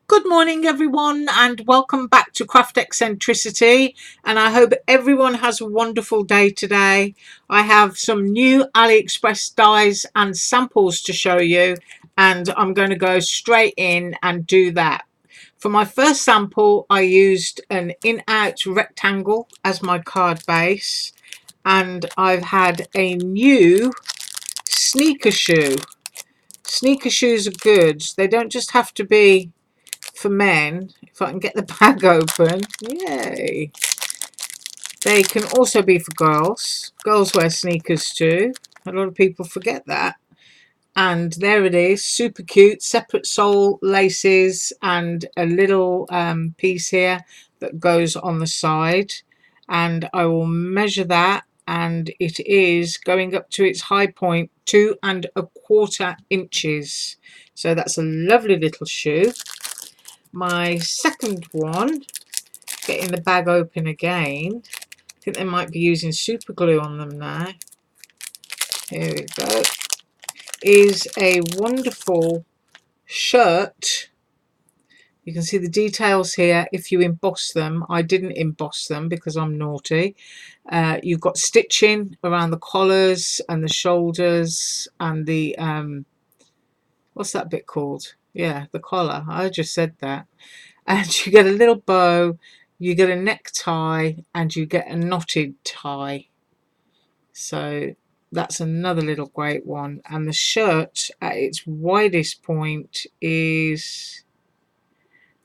Good morning, everyone, and welcome back to Craft Eccentricity. And I hope everyone has a wonderful day today. I have some new AliExpress dies and samples to show you, and I'm going to go straight in and do that. For my first sample, I used an in-out rectangle as my card base, and I've had a new sneaker shoe. Sneaker shoes are good. They don't just have to be for men. If I can get the bag open, yay. They can also be for girls. Girls wear sneakers too. A lot of people forget that. And there it is, super cute, separate sole laces and a little piece here that goes on the side. And I will measure that, and it is going up to its high point 2¼ inches. So that's a lovely little shoe. My second one, getting the bag open again. I think they might be using super glue on them now. Here we go. Is a wonderful shirt. You can see the details here if you emboss them. I didn't emboss them because I'm naughty. You've got stitching around the collars and the shoulders and the what's that bit called? Yeah, the collar. I just said that. And you get a little bow, you get a necktie, and you get a knotted tie. So that's another little great one. And the shirt at its widest point is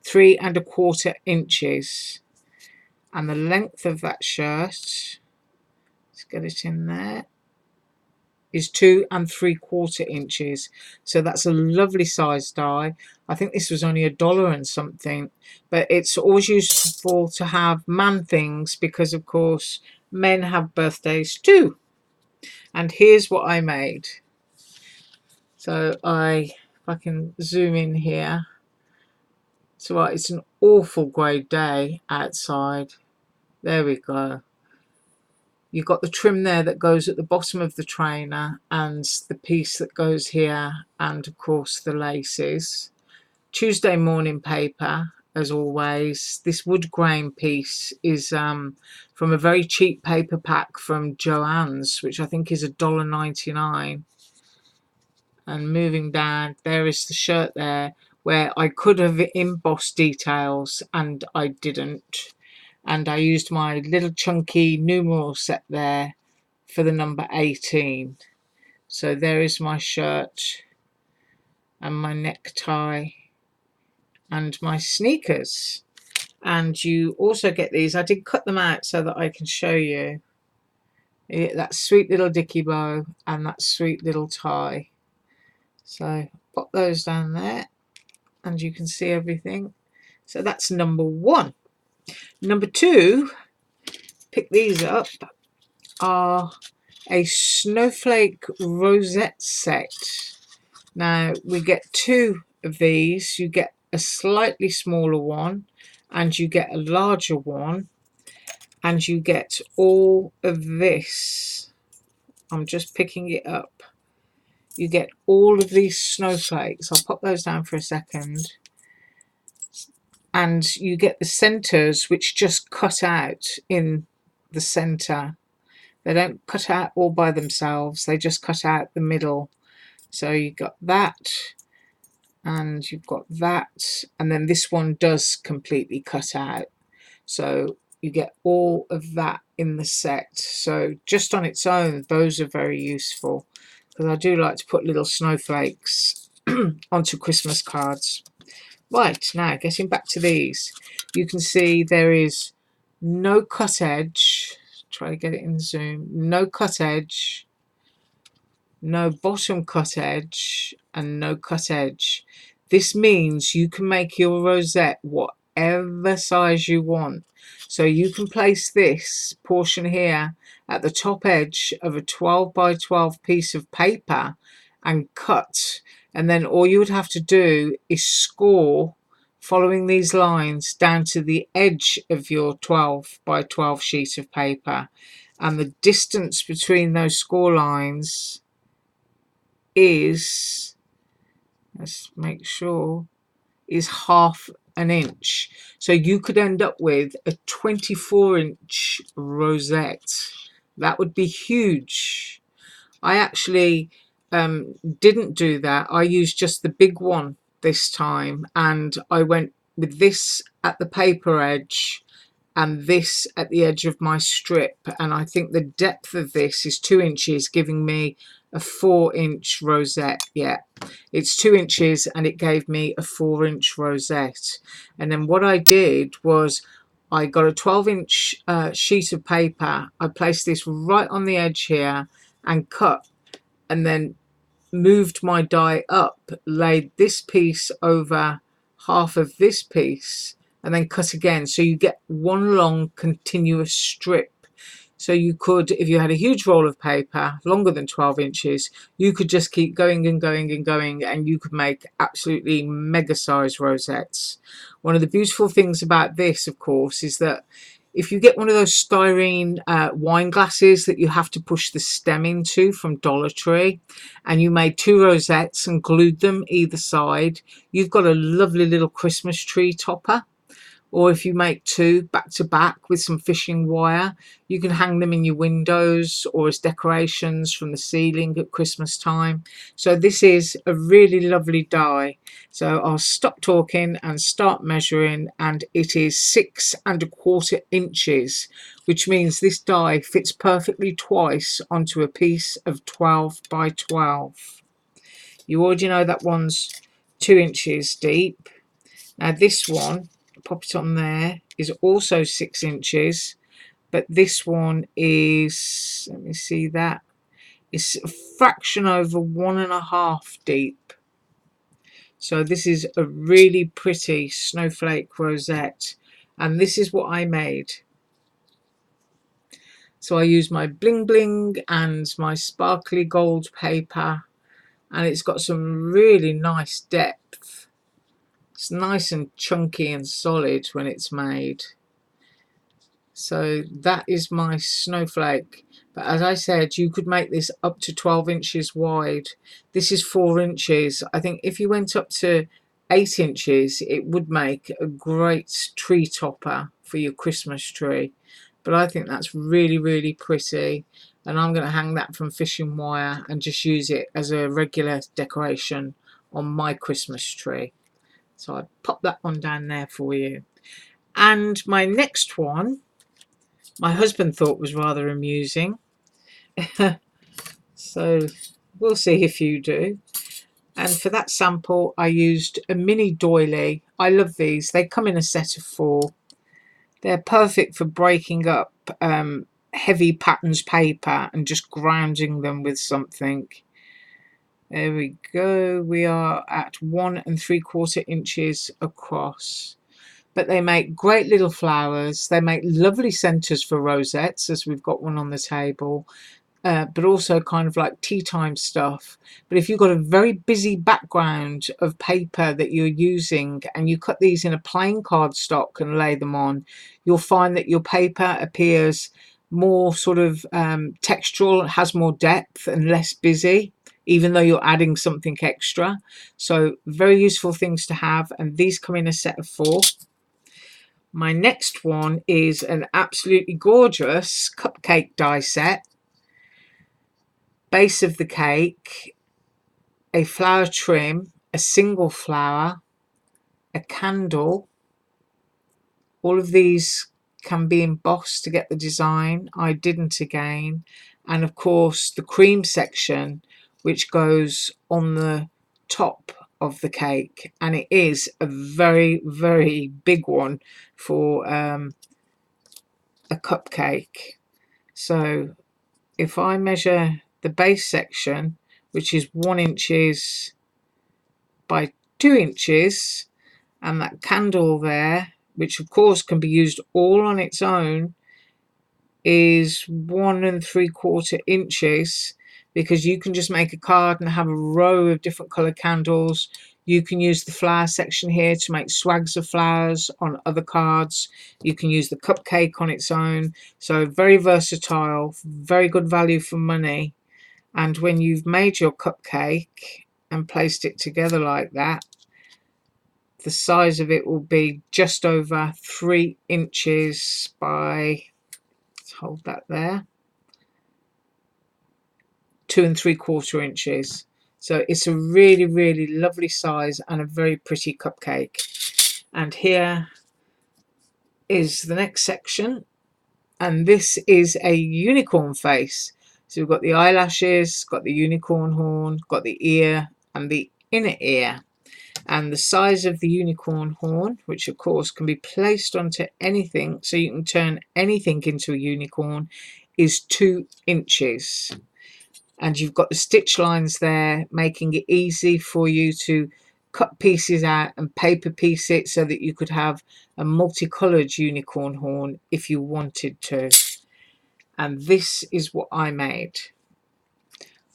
3¼ inches, and the length of that shirt, let's get it in there, is 2¾ inches. So that's a lovely size die. I think this was only $1 and something, but it's always useful to have man things because of course men have birthdays too. And here's what I made. So if I can zoom in here. So it's an awful grey day outside. There we go. You've got the trim there that goes at the bottom of the trainer and the piece that goes here, and of course the laces. Tuesday morning paper, as always. This wood grain piece is from a very cheap paper pack from Joanne's, which I think is $1.99. And moving down, there is the shirt there where I could have embossed details and I didn't. And I used my little chunky numeral set there for the number 18. So there is my shirt and my necktie and my sneakers. And you also get these. I did cut them out so that I can show you. That sweet little dicky bow and that sweet little tie. So pop those down there and you can see everything. So that's number one. Number two, pick these up, are a Snowflake rosette set. Now we get two of these. You get a slightly smaller one and you get a larger one, and you get all of this. I'm just picking it up. You get all of these snowflakes. I'll pop those down for a second. And you get the centers which just cut out in the center. They don't cut out all by themselves, they just cut out the middle. So you got that, and you've got that, and then this one does completely cut out. So you get all of that in the set. So just on its own, those are very useful, because I do like to put little snowflakes onto Christmas cards. Right, now getting back to these, you can see there is no cut edge. Try to get it in zoom. No cut edge, no bottom cut edge, and no cut edge. This means you can make your rosette whatever size you want. So you can place this portion here at the top edge of a 12 by 12 piece of paper and cut, and then all you would have to do is score following these lines down to the edge of your 12 by 12 sheet of paper, and the distance between those score lines is, let's make sure, is half an inch. So you could end up with a 24-inch rosette. That would be huge. I actually didn't do that. I used just the big one this time, and I went with this at the paper edge and this at the edge of my strip, and I think the depth of this is 2 inches, giving me a 4-inch rosette. Yeah, it's 2 inches and it gave me a 4-inch rosette. And then what I did was I got a 12-inch sheet of paper. I placed this right on the edge here and cut, and then moved my die up, laid this piece over half of this piece, and then cut again, so you get one long continuous strip. So you could, if you had a huge roll of paper longer than 12 inches, you could just keep going and going and going, and you could make absolutely mega size rosettes. One of the beautiful things about this, of course, is that if you get one of those styrene wine glasses that you have to push the stem into from Dollar Tree, and you made 2 rosettes and glued them either side, you've got a lovely little Christmas tree topper. Or if you make 2 back to back with some fishing wire, you can hang them in your windows or as decorations from the ceiling at Christmas time. So this is a really lovely die. So I'll stop talking and start measuring, and it is 6 1/4 inches, which means this die fits perfectly twice onto a piece of 12 by 12. You already know that one's 2 inches deep. Now this one, pop it on there, is also 6 inches, but this one is, let me see, that is a fraction over 1.5 deep. So this is a really pretty snowflake rosette, and this is what I made. So I used my bling bling and my sparkly gold paper, and it's got some really nice depth. It's nice and chunky and solid when it's made. So that is my snowflake. But as I said, you could make this up to 12 inches wide. This is 4 inches. I think if you went up to 8 inches, it would make a great tree topper for your Christmas tree. But I think that's really, really pretty. And I'm going to hang that from fishing wire and just use it as a regular decoration on my Christmas tree. So I pop that one down there for you. And my next one, my husband thought was rather amusing. So we'll see if you do. And for that sample, I used a mini doily. I love these. They come in a set of 4. They're perfect for breaking up heavy patterns paper and just grounding them with something. There we go. We are at 1 3/4 inches across. But they make great little flowers. They make lovely centres for rosettes, as we've got one on the table, but also kind of like tea time stuff. But if you've got a very busy background of paper that you're using and you cut these in a plain cardstock and lay them on, you'll find that your paper appears more sort of textural, has more depth and less busy, even though you're adding something extra. So very useful things to have, and these come in a set of 4. My next one is an absolutely gorgeous cupcake die set. Base of the cake, a flower trim, a single flower, a candle. All of these can be embossed to get the design. I didn't again. And of course the cream section, which goes on the top of the cake, and it is a very, very big one for a cupcake. So if I measure the base section, which is 1 inches by 2 inches, and that candle there, which of course can be used all on its own, is 1 3/4 inches, because you can just make a card and have a row of different colour candles. You can use the flower section here to make swags of flowers on other cards. You can use the cupcake on its own. So very versatile, very good value for money. And when you've made your cupcake and placed it together like that, the size of it will be just over 3 inches by, let's hold that there, 2 3/4 inches. So it's a really, really lovely size and a very pretty cupcake. And here is the next section, and this is a unicorn face. So we've got the eyelashes, got the unicorn horn, got the ear and the inner ear. And the size of the unicorn horn, which of course can be placed onto anything, so you can turn anything into a unicorn, is 2 inches. And you've got the stitch lines there, making it easy for you to cut pieces out and paper piece it so that you could have a multicolored unicorn horn if you wanted to. And this is what I made.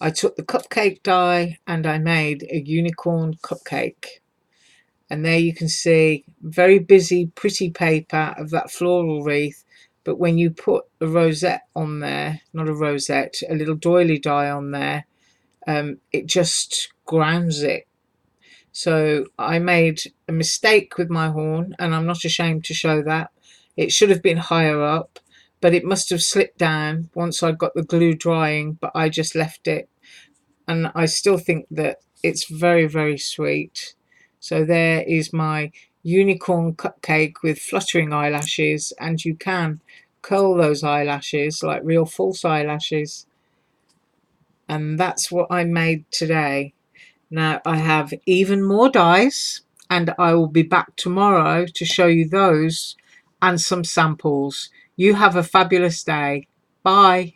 I took the cupcake die and I made a unicorn cupcake. And there you can see very busy, pretty paper of that floral wreath. But when you put a rosette on there, not a rosette, a little doily die on there, it just grounds it. So I made a mistake with my horn, and I'm not ashamed to show that. It should have been higher up, but it must have slipped down once I got the glue drying, but I just left it. And I still think that it's very, very sweet. So there is my unicorn cupcake with fluttering eyelashes, and you can curl those eyelashes like real false eyelashes. And that's what I made today. Now I have even more dies, and I will be back tomorrow to show you those and some samples. You have a fabulous day. Bye.